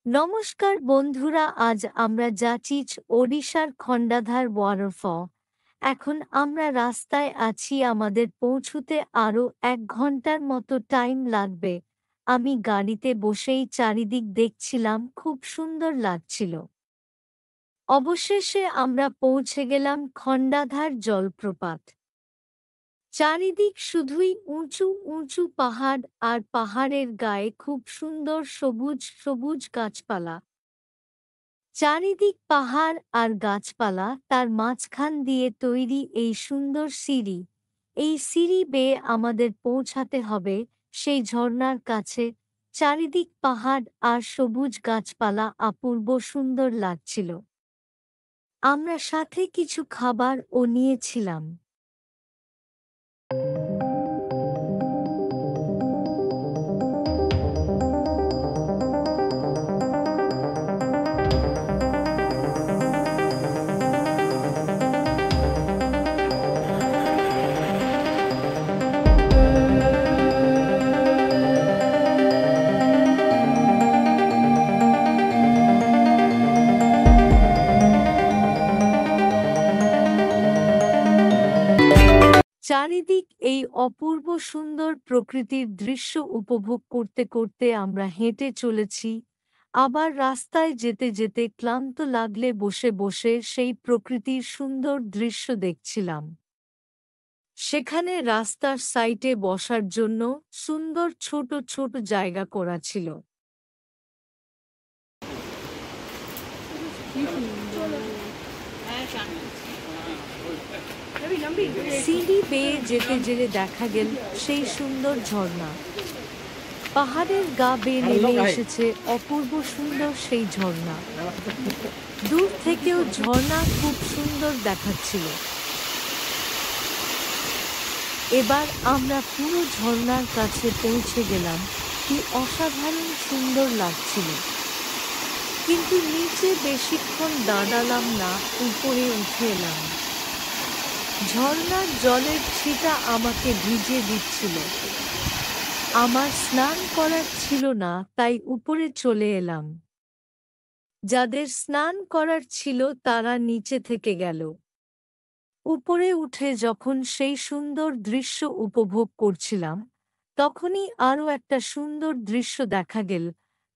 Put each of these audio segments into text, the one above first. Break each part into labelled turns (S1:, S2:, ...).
S1: নমস্কার বন্ধুরা, আজ আমরা যাচ্ছি ওড়িশার খন্ডাধার ওয়াটারফল। এখন আমরা রাস্তায় আছি, আমাদের পৌঁছতে আরো 1 ঘন্টার মতো টাইম লাগবে। আমি গাড়িতে বসেই চারিদিক দেখছিলাম, খুব সুন্দর লাগছিল। অবশেষে আমরা পৌঁছে গেলাম খন্ডাধার জলপ্রপাত। চারিদিক শুধুই উঁচু উঁচু পাহাড়, আর পাহাড়ের গায়ে খুব সুন্দর সবুজ সবুজ গাছপালা। চারিদিক পাহাড় আর গাছপালা, তার মাঝখান দিয়ে তৈরি এই সুন্দর সিঁড়ি। এই সিঁড়ি বেয়ে আমাদের পৌঁছাতে হবে সেই ঝর্ণার কাছে। চারিদিক পাহাড় আর সবুজ গাছপালা, অপূর্ব সুন্দর লাগছিল। আমরা সাথে কিছু খাবার ও নিয়েছিলাম। চারিদিক এই অপূর্ব সুন্দর প্রকৃতির দৃশ্য উপভোগ করতে করতে আমরা হেঁটে চলেছি। আবার রাস্তায় যেতে যেতে ক্লান্ত লাগলে বসে বসে সেই প্রকৃতির সুন্দর দৃশ্য দেখছিলাম। সেখানে রাস্তার সাইডে বসার জন্য সুন্দর ছোট ছোট জায়গা করা ছিল। সিঁড়ি বেয়ে যেতে যেতে দেখা গেল সেই সুন্দর ঝর্ণা। পাহাড়ের গা বেয়ে নেমে এসেছে অপূর্ব সুন্দর সেই ঝর্ণা। দূর থেকেও ঝর্ণা খুব সুন্দর দেখাচ্ছিল। এবার আমরা পুরো ঝর্ণার কাছে পৌঁছে গেলাম। কি অসাধারণ সুন্দর লাগছিল। কিন্তু নিচে বেশিক্ষণ দাঁড়ালাম না, উপরে উঠে এলাম। ঝর্ণার জলের ছিটা আমাকে ভিজিয়ে দিচ্ছিল। আমার স্নান করার ছিল না, তাই উপরে চলে এলাম। যাদের স্নান করার ছিল তারা নিচে থেকে গেল। উপরে উঠে যখন সেই সুন্দর দৃশ্য উপভোগ করছিলাম, তখনই আরও একটা সুন্দর দৃশ্য দেখা গেল।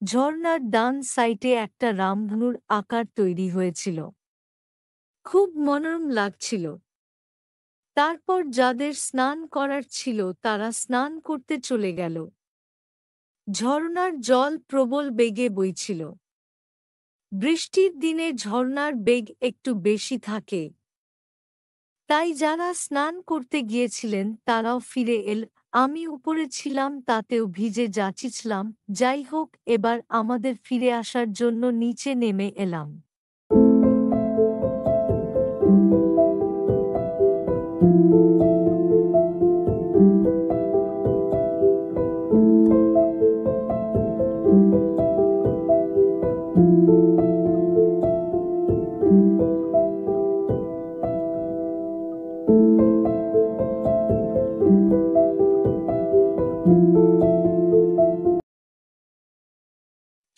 S1: ঝর্ণার ডান সাইডে একটা রামধনুর আকার তৈরি হয়েছিল। খুব মনোরম লাগছিল। তারপর যাদের স্নান করার ছিল তারা স্নান করতে চলে গেল। ঝর্ণার জল প্রবল বেগে বইছিল। বৃষ্টির দিনে ঝর্ণার বেগ একটু বেশি থাকে, তাই যারা স্নান করতে গিয়েছিলেন তারাও ফিরে এল। আমি উপরে ছিলাম, তাতেও ভিজে যাচ্ছিলাম। যাই হোক, এবার আমাদের ফিরে আসার জন্য নিচে নেমে এলাম।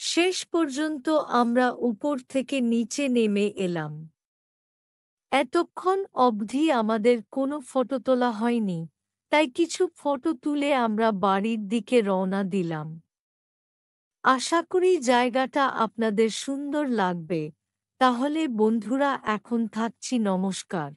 S1: শেষ পর্যন্ত আমরা উপর থেকে নিচে নেমে এলাম। এতক্ষণ অবধি আমাদের কোনো ফটো তোলা হয়নি, তাই কিছু ফটো তুলে আমরা বাড়ির দিকে রওনা দিলাম। আশা করি জায়গাটা আপনাদের সুন্দর লাগবে। তাহলে বন্ধুরা, এখন থাকছি, নমস্কার।